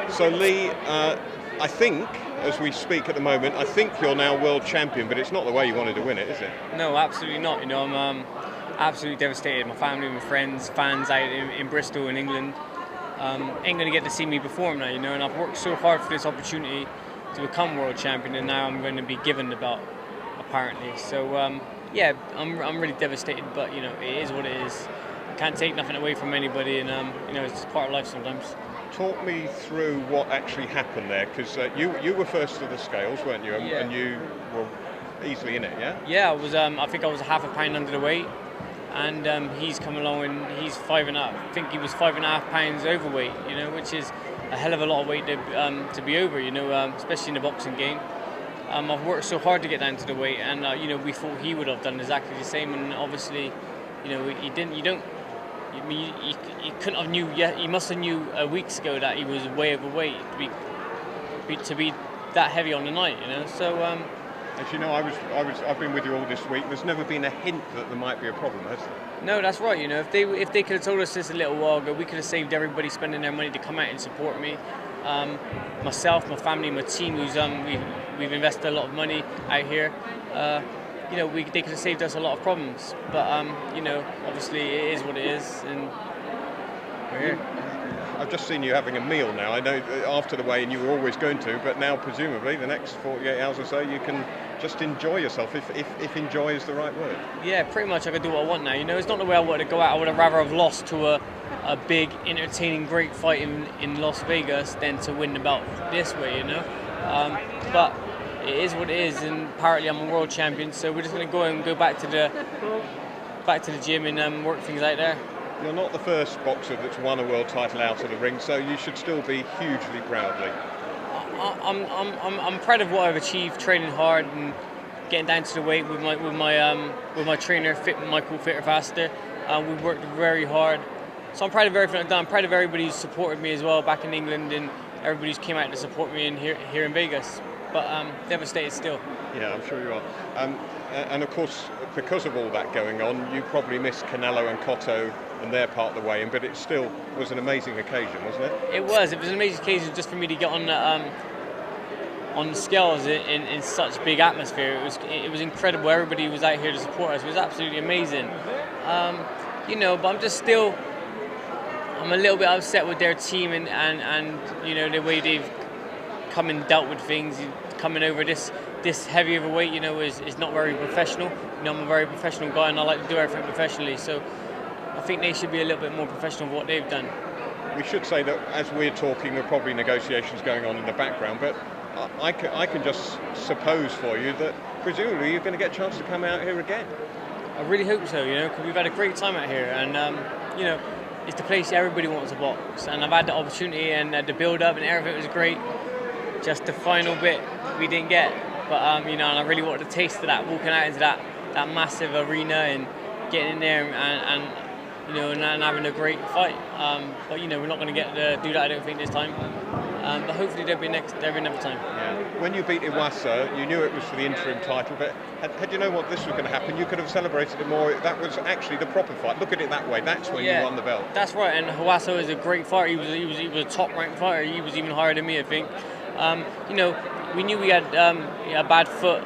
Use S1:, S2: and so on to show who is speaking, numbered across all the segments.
S1: So Lee, I think, as we speak at the moment, I think you're now world champion, but it's not the way you wanted to win it, is it?
S2: No, absolutely not. You know, I'm absolutely devastated. My family, my friends, fans out in Bristol in England ain't going to get to see me perform now, you know, and I've worked so hard for this opportunity to become world champion, and now I'm going to be given the belt, apparently. So, yeah, I'm really devastated, but, you know, it is what it is. I can't take nothing away from anybody, and, you know, it's just part of life sometimes.
S1: Talk me through what actually happened there, because you were first to the scales, weren't you?
S2: Yeah.
S1: And you were easily in it, yeah?
S2: Yeah, I was. I think I was half a pound under the weight, and he's come along and he's 5.5. I think he was 5.5 pounds overweight. You know, which is a hell of a lot of weight to be over. You know, especially in the boxing game. I've worked so hard to get down to the weight, and you know, we thought he would have done exactly the same, and obviously, you know, he didn't. You don't. I mean, you couldn't have knew yet. He must have knew weeks ago that he was way overweight to be that heavy on the night. You know, so.
S1: As you know, I've been with you all this week. There's never been a hint that there might be a problem, has there?
S2: No, that's right. You know, if they could have told us this a little while ago, we could have saved everybody spending their money to come out and support me. Myself, my family, my team, who's we've invested a lot of money out here. You know, they could have saved us a lot of problems. But you know, obviously it is what it is, and we're here.
S1: I've just seen you having a meal now. I know after the weigh-in you were always going to, but now presumably the next 48 hours or so you can just enjoy yourself, if enjoy is the right word.
S2: Yeah, pretty much I can do what I want now. You know, it's not the way I wanted to go out. I would have rather have lost to a big, entertaining, great fight in Las Vegas than to win the belt this way, you know. But it is what it is, and apparently I'm a world champion, so we're just going to go back to the gym and work things out there.
S1: You're not the first boxer that's won a world title out of the ring, so you should still be hugely proud, Lee.
S2: I'm proud of what I've achieved, training hard and getting down to the weight with my trainer, Michael Fitter Faster. We've worked very hard, so I'm proud of everything I've done. I'm proud of everybody who's supported me as well back in England, and everybody who's came out to support me here in Vegas. But devastated still.
S1: Yeah, I'm sure you are. And of course, because of all that going on, you probably missed Canelo and Cotto and their part of the weigh-in, but it still was an amazing occasion, wasn't it?
S2: It was an amazing occasion just for me to get on the scales in such big atmosphere. It was incredible. Everybody was out here to support us. It was absolutely amazing. You know, but I'm a little bit upset with their team and you know, the way they've come and dealt with things. Coming over this heavy of a weight, you know, is not very professional. You know, I'm a very professional guy and I like to do everything professionally, so I think they should be a little bit more professional of what they've done.
S1: We should say that as we're talking, there are probably negotiations going on in the background, but I can just suppose for you that presumably you're going to get a chance to come out here again.
S2: I really hope so, you know, because we've had a great time out here, and you know, it's the place everybody wants to box, and I've had the opportunity and the build-up and everything was great. Just the final bit we didn't get, but you know, and I really wanted a taste of that, walking out into that massive arena and getting in there and you know, and having a great fight. But you know, we're not going to get to do that, I don't think, this time. But hopefully there'll be another time.
S1: Yeah. When you beat Iwasa, you knew it was for the interim title, but had you known what this was going to happen, you could have celebrated it more. That was actually the proper fight. Look at it that way. That's when you won the belt.
S2: That's right. And Iwasa is a great fighter. He was a top-ranked fighter. He was even higher than me, I think. You know, we knew we had a bad foot,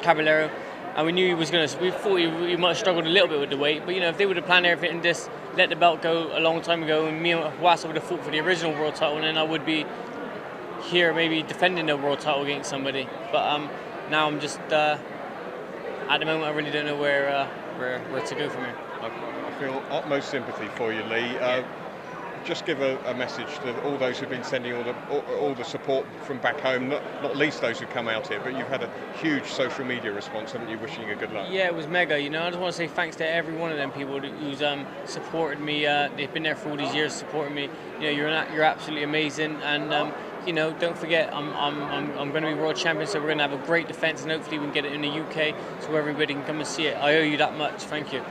S2: Caballero, and we knew he was going to. We thought he might have struggled a little bit with the weight, but you know, if they would have planned everything and just let the belt go a long time ago, and me and Iwasa would have fought for the original world title, and then I would be here maybe defending the world title against somebody. But now I'm just at the moment I really don't know where to go from here.
S1: I feel utmost sympathy for you, Lee. Just give a message to all those who've been sending all the support from back home, not least those who come out here, but you've had a huge social media response, haven't you, wishing you good luck?
S2: Yeah, it was mega, you know. I just want to say thanks to every one of them people who's supported me. They've been there for all these years supporting me. You know, you're absolutely amazing, and you know, don't forget, I'm going to be world champion, so we're going to have a great defence, and hopefully we can get it in the UK so everybody can come and see it. I owe you that much. Thank you.